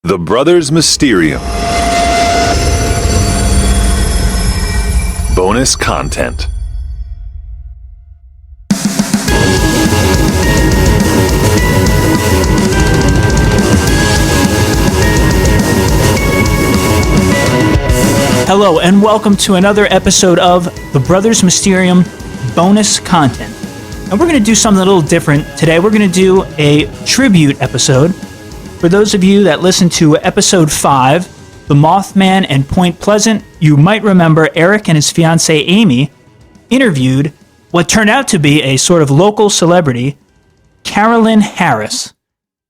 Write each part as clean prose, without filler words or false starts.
The Brothers Mysterium. Bonus content. Hello and welcome to another episode of The Brothers Mysterium bonus content. And we're going to do something a little different today. We're going to do a tribute episode. For those of you that listened to episode 5, The Mothman and Point Pleasant, you might remember Eric and his fiancée Amy interviewed what turned out to be a sort of local celebrity, Carolin Harris.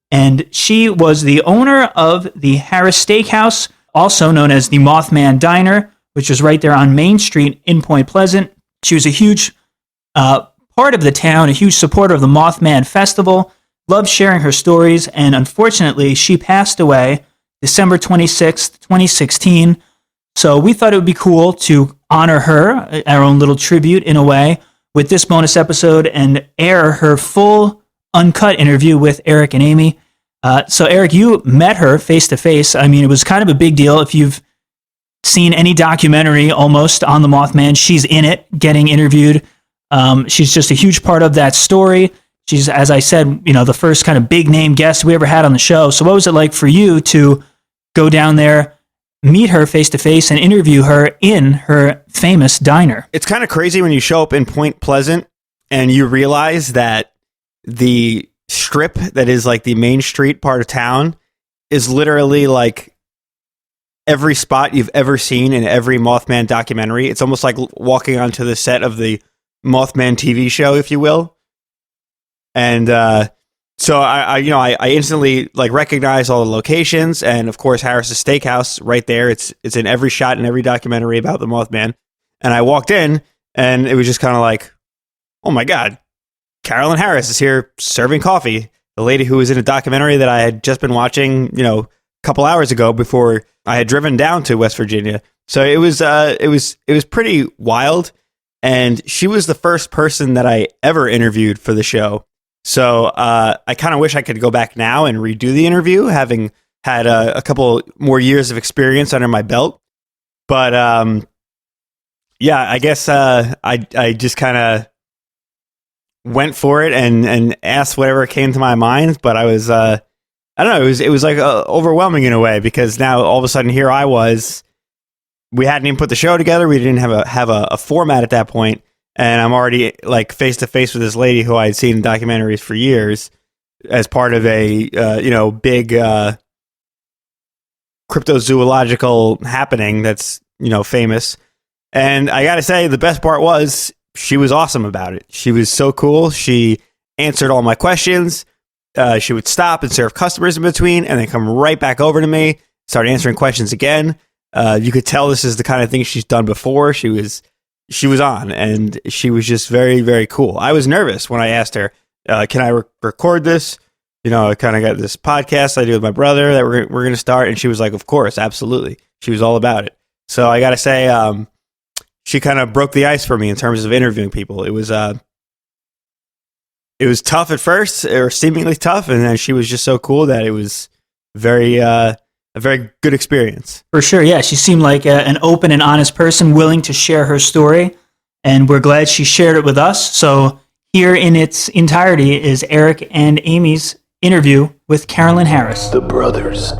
And she was the owner of the Harris Steakhouse, also known as the Mothman Diner, which is right there on Main Street in Point Pleasant. She was a huge part of the town, a huge supporter of the Mothman Festival, loved sharing her stories, and unfortunately, she passed away December 26th, 2016. So we thought it would be cool to honor her, our own little tribute in a way, with this bonus episode and air her full uncut interview with Eric and Amy. So Eric, you met her face to face. I mean, it was kind of a big deal. If you've seen any documentary almost on the Mothman, she's in it, getting interviewed. She's just a huge part of that story. She's, as I said, the first kind of big name guest we ever had on the show. So what was it like for you to go down there, meet her face to face, and interview her in her famous diner? It's kind of crazy when you show up in Point Pleasant and you realize that the strip that is like the main street part of town is literally like every spot you've ever seen in every Mothman documentary. It's almost like walking onto the set of the Mothman TV show, if you will. And so I instantly like recognize all the locations, and of course Harris's Steakhouse right there. It's in every shot in every documentary about the Mothman. And I walked in, and it was just kind of like, oh my God, Carolin Harris is here serving coffee. The lady who was in a documentary that I had just been watching, a couple hours ago before I had driven down to West Virginia. So it was pretty wild. And she was the first person that I ever interviewed for the show. So I kind of wish I could go back now and redo the interview, having had a couple more years of experience under my belt. But yeah, I guess I just kind of went for it and asked whatever came to my mind. But I was, I don't know, it was like overwhelming in a way, because now all of a sudden here I was. We hadn't even put the show together. We didn't have a format at that point. And I'm already like face to face with this lady who I had seen in documentaries for years as part of a big cryptozoological happening that's famous. And I got to say, the best part was she was awesome about it. She was so cool. She answered all my questions. She would stop and serve customers in between, and then come right back over to me, start answering questions again. You could tell this is the kind of thing she's done before. She was on, and she was just very, very cool. I was nervous when I asked her, can I record this? I kind of got this podcast I do with my brother that we're going to start. And she was like, of course, absolutely. She was all about it. So I got to say, she kind of broke the ice for me in terms of interviewing people. It was tough at first, or seemingly tough. And then she was just so cool that it was a very good experience. For sure, yeah. She seemed like an open and honest person, willing to share her story, and we're glad she shared it with us. So here in its entirety is Eric and Amy's interview with Carolin Harris. The Brothers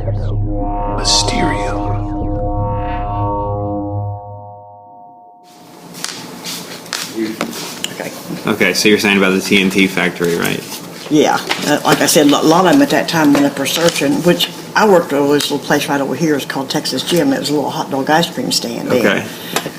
Mysterium. Okay, so you're saying about the TNT Factory, right? Yeah, like I said, a lot of them at that time when they were searching, which I worked at this little place right over here. It's called Texas Gym. It was a little hot dog ice cream stand. Okay.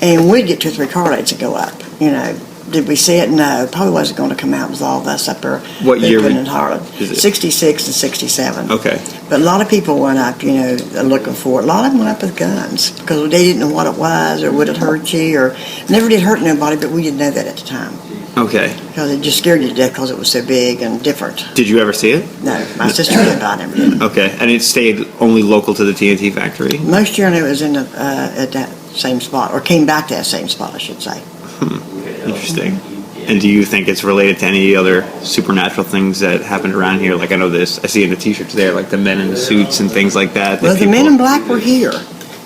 And we'd get 2 or 3 car rides to go up. Did we see it? No, probably wasn't going to come out with all of us up there. What year? In Harlan. 66 and 67. Okay. But a lot of people went up, looking for it. A lot of them went up with guns because they didn't know what it was or would it hurt you, or never did hurt nobody, but we didn't know that at the time. Okay. Because it just scared you to death because it was so big and different. Did you ever see it? No, my sister did, but I never did. Okay, and it stayed only local to the TNT Factory? Most year it was in at that same spot, or came back to that same spot, I should say. Interesting. And do you think it's related to any other supernatural things that happened around here? Like I know this, I see in the t-shirts there, like the men in the suits and things like that. Well, the men in black were here,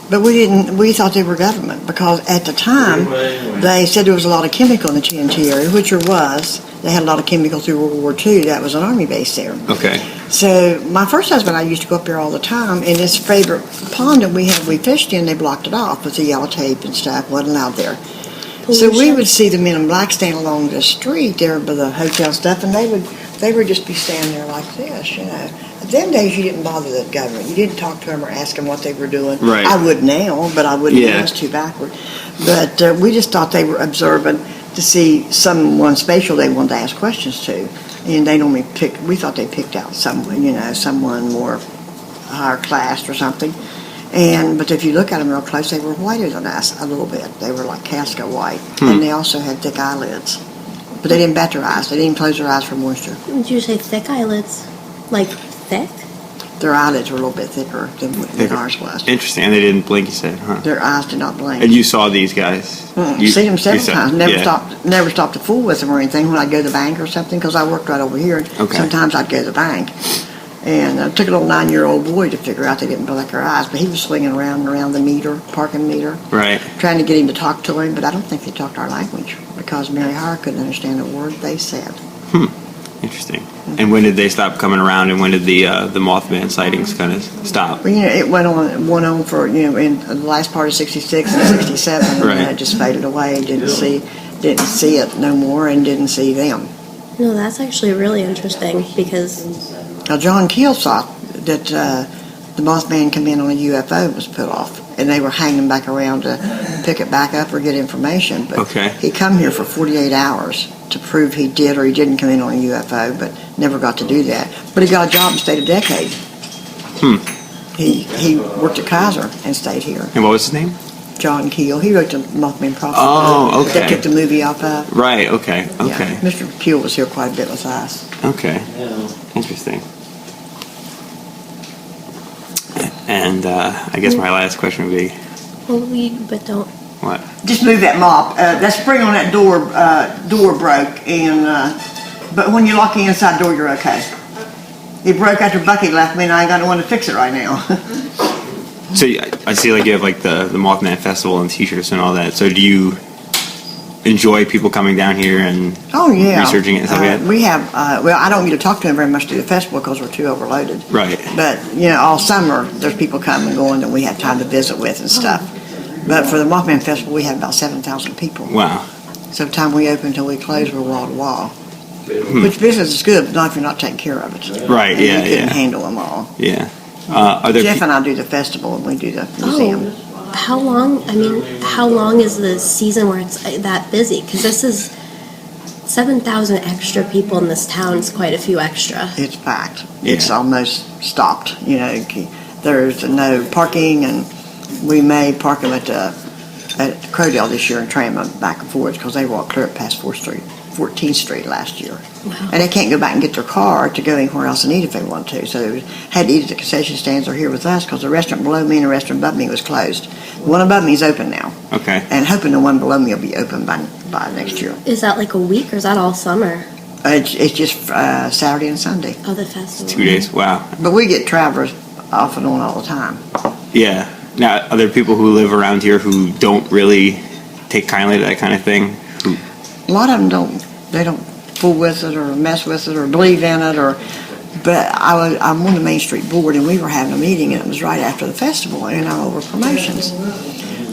but we thought they were government because at the time they said there was a lot of chemical in the TNT area, which there was. They had a lot of chemical through World War II. That was an army base there. Okay. So my first husband and I used to go up there all the time, and this favorite pond that we fished in, they blocked it off with the yellow tape and stuff, wasn't allowed there. So we would see the men in black stand along the street there by the hotel stuff, and they would just be standing there like this, you know. At them days, you didn't bother the government. You didn't talk to them or ask them what they were doing. Right. I would now, but I wouldn't. I was too backward. But we just thought they were observant to see someone special they wanted to ask questions to, and they normally we thought they picked out someone, you know, someone more higher class or something. But if you look at them real close, they were whiter than us a little bit. They were like Casca white, and they also had thick eyelids. But they didn't bat their eyes. They didn't close their eyes for moisture. Did you say thick eyelids? Like thick? Their eyelids were a little bit thicker than ours was. Interesting. And they didn't blink, you said, huh? Their eyes did not blink. And you saw these guys? You see them several times. Never stopped to fool with them or anything when I'd go to the bank or something, because I worked right over here. Okay. Sometimes I'd go to the bank. And it took a little 9-year-old boy to figure out they didn't blink their eyes, but he was swinging around and around the meter, parking meter. Right. Trying to get him to talk to him, but I don't think they talked our language because Mary Hire couldn't understand a word they said. Interesting. And when did they stop coming around, and when did the Mothman sightings kind of stop? Well, you know, it went on for, you know, in the last part of 66 and 67, and then it just faded away. Didn't see it no more, and didn't see them. No, that's actually really interesting because Now, John Keel thought that the Mothman come in on a UFO was put off, and they were hanging back around to pick it back up or get information. But he come here for 48 hours to prove he did or he didn't come in on a UFO, but never got to do that. But he got a job and stayed a decade. He worked at Kaiser and stayed here. And what was his name? John Keel. He wrote the Mothman Prophet. Oh, okay. They took the movie off of. Right, okay. Yeah. Mr. Keel was here quite a bit with us. Okay. Interesting. And I guess my last question would be... but don't... What? Just move that mop. That spring on that door broke, and but when you lock the inside door, you're okay. It broke after Bucky left me, and I ain't got no one to fix it right now. So I see, like, you have like the Mothman Festival and T-shirts and all that. So do you enjoy people coming down here and researching it and stuff like that? We have. Well, I don't get to talk to them very much through the festival because we're too overloaded. Right. But you know, all summer there's people coming and going that we have time to visit with and stuff. But for the Mothman Festival, we have about 7,000 people. Wow. So the time we open until we close, we're wall to wall. Which business is good, but not if you're not taking care of it. Right. And Yeah. you couldn't handle them all. Yeah. Are there Jeff and I do the festival, and we do the museum. How long? I mean, how long is the season where it's that busy? Because this is 7,000 extra people in this town. It's quite a few extra. It's packed. Yeah. It's almost stopped. You know, there's no parking, and we may park them at Crowdale this year and train them back and forth because they walk clear up past 14th Street last year. Wow. And they can't go back and get their car to go anywhere else and eat if they want to. So they had to eat at the concession stands or here with us because the restaurant below me and the restaurant above me was closed. The one above me is open now. Okay. And hoping the one below me will be open by next year. Is that like a week or is that all summer? It's just Saturday and Sunday. Oh, the festival. 2 days. Wow. But we get travelers off and on all the time. Yeah. Now, are there people who live around here who don't really take kindly to that kind of thing? A lot of them don't. They don't fool with it or mess with it or believe in it. But I'm on the Main Street board, and we were having a meeting, and it was right after the festival, and I'm over promotions.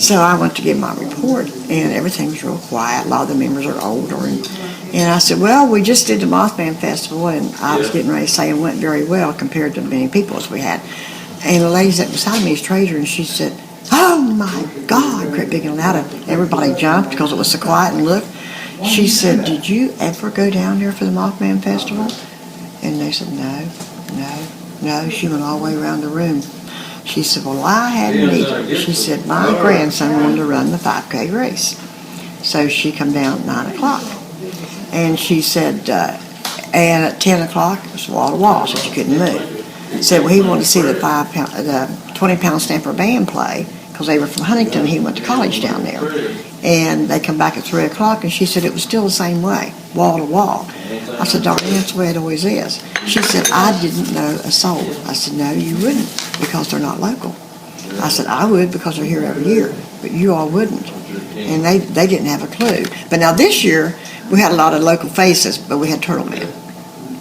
So I went to give my report, and everything was real quiet. A lot of the members are older, and I said, well, we just did the Mothman Festival, and I was getting ready to say it went very well compared to the many people as we had. And the lady sat beside me is Treasure, and she said, oh my God, great big and loud. And everybody jumped because it was so quiet and looked. She said, did you ever go down there for the Mothman Festival? And they said, no. She went all the way around the room. She said, well, I hadn't either. She said, my grandson wanted to run the 5K race. So she come down at 9 o'clock. And she said, and at 10 o'clock, it was wall to wall, so she couldn't move. Said, well, he wanted to see the 20-pound Stamper band play because they were from Huntington. He went to college down there. And they come back at 3 o'clock, and she said it was still the same way, wall to wall. I said, darling, that's the way it always is. She said, I didn't know a soul. I said, no, you wouldn't, because they're not local. I said, I would, because they're here every year, but you all wouldn't. And they didn't have a clue. But now this year, we had a lot of local faces, but we had Turtle Man.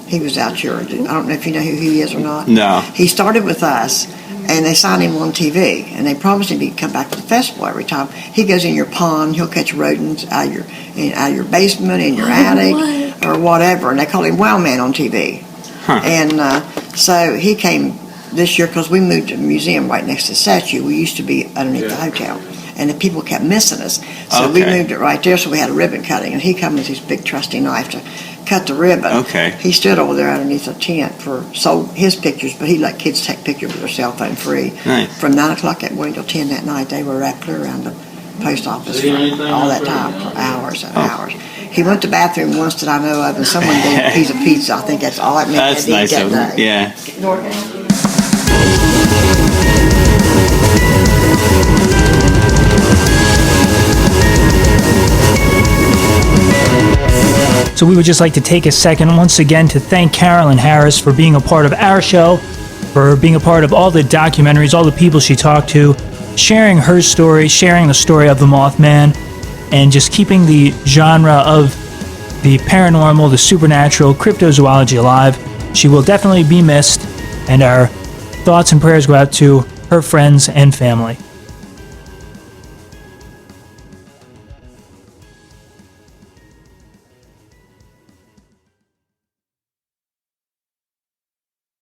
He was out here. I don't know if you know who he is or not. No. He started with us, and they signed him on TV, and they promised him he'd come back to the festival every time. He goes in your pond, he'll catch rodents out of your basement, in your attic, or whatever, and they call him Wild Man on TV. Huh. And so he came this year because we moved to the museum right next to the statue. We used to be underneath the hotel, and the people kept missing us. So we moved it right there, so we had a ribbon cutting, and he came with his big trusty knife to cut the ribbon. Okay. He stood over there underneath a tent sold his pictures, but he let kids take pictures with their cell phone free. Nice. From 9 o'clock that morning till 10 that night, they were wrapped clear around the post office for all that time, for hours and hours. He went to the bathroom once that I know of, and someone gave him a piece of pizza. I think that's all it meant. That's nice of him. Yeah. So we would just like to take a second once again to thank Carolin Harris for being a part of our show, for being a part of all the documentaries, all the people she talked to, sharing her story, sharing the story of the Mothman, and just keeping the genre of the paranormal, the supernatural, cryptozoology alive. She will definitely be missed, and our thoughts and prayers go out to her friends and family.